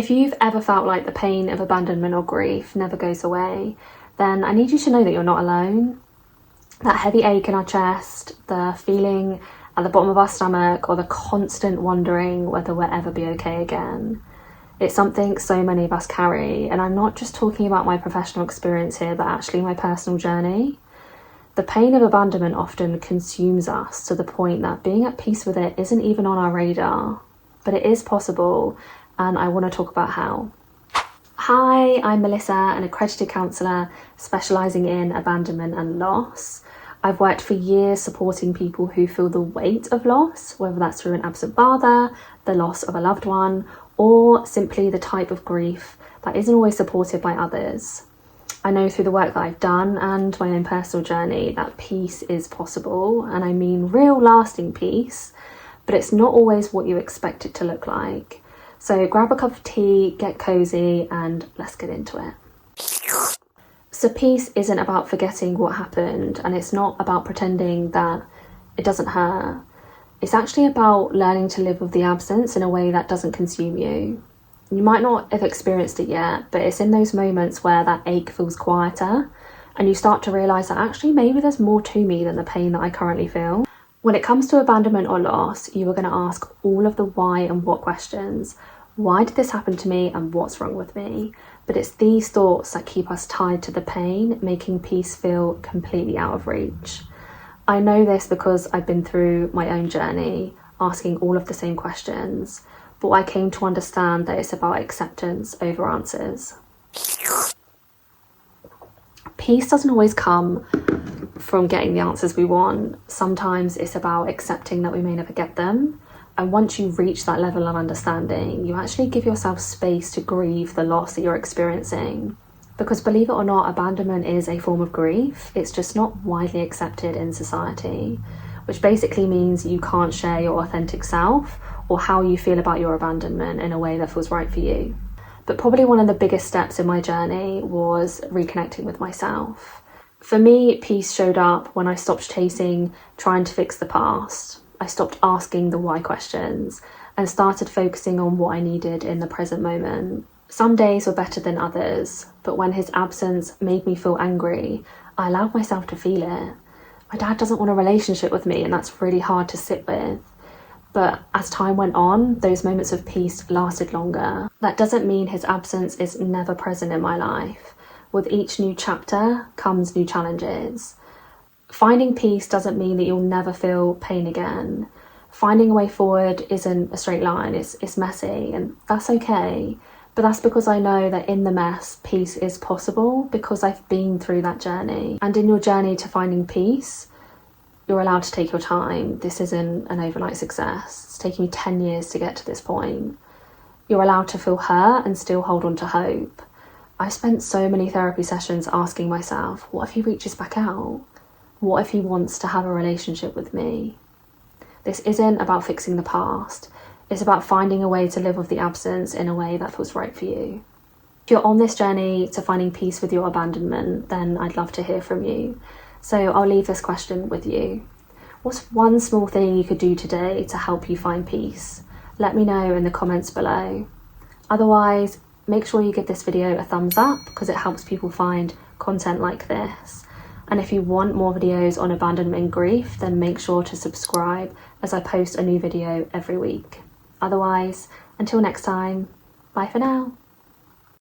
If you've ever felt like the pain of abandonment or grief never goes away, then I need you to know that you're not alone. That heavy ache in our chest, the feeling at the bottom of our stomach, or the constant wondering whether we'll ever be okay again. It's something so many of us carry, and I'm not just talking about my professional experience here, but actually my personal journey. The pain of abandonment often consumes us to the point that being at peace with it isn't even on our radar, but it is possible, and I want to talk about how. Hi, I'm Melissa, an accredited counsellor specialising in abandonment and loss. I've worked for years supporting people who feel the weight of loss, whether that's through an absent father, the loss of a loved one, or simply the type of grief that isn't always supported by others. I know through the work that I've done and my own personal journey that peace is possible, and I mean real lasting peace, but it's not always what you expect it to look like. So grab a cup of tea, get cozy, and let's get into it. So peace isn't about forgetting what happened, and it's not about pretending that it doesn't hurt. It's actually about learning to live with the absence in a way that doesn't consume you. You might not have experienced it yet, but it's in those moments where that ache feels quieter and you start to realise that actually maybe there's more to me than the pain that I currently feel. When it comes to abandonment or loss, you are going to ask all of the why and what questions. Why did this happen to me and what's wrong with me? But it's these thoughts that keep us tied to the pain, making peace feel completely out of reach. I know this because I've been through my own journey, asking all of the same questions, but I came to understand that it's about acceptance over answers. Peace doesn't always come from getting the answers we want. Sometimes it's about accepting that we may never get them. And once you reach that level of understanding, you actually give yourself space to grieve the loss that you're experiencing. Because believe it or not, abandonment is a form of grief. It's just not widely accepted in society, which basically means you can't share your authentic self or how you feel about your abandonment in a way that feels right for you. But probably one of the biggest steps in my journey was reconnecting with myself. For me, peace showed up when I stopped trying to fix the past. I stopped asking the why questions and started focusing on what I needed in the present moment. Some days were better than others, but when his absence made me feel angry, I allowed myself to feel it. My dad doesn't want a relationship with me, and that's really hard to sit with. But as time went on, those moments of peace lasted longer. That doesn't mean his absence is never present in my life. With each new chapter comes new challenges. Finding peace doesn't mean that you'll never feel pain again. Finding a way forward isn't a straight line, it's messy, and that's okay. But that's because I know that in the mess, peace is possible because I've been through that journey. And in your journey to finding peace, you're allowed to take your time. This isn't an overnight success. It's taken me 10 years to get to this point. You're allowed to feel hurt and still hold on to hope. I spent so many therapy sessions asking myself, what if he reaches back out? What if he wants to have a relationship with me? This isn't about fixing the past. It's about finding a way to live with the absence in a way that feels right for you. If you're on this journey to finding peace with your abandonment, then I'd love to hear from you. So I'll leave this question with you. What's one small thing you could do today to help you find peace? Let me know in the comments below. Otherwise, make sure you give this video a thumbs up because it helps people find content like this. And if you want more videos on abandonment and grief, then make sure to subscribe as I post a new video every week. Otherwise, until next time, bye for now.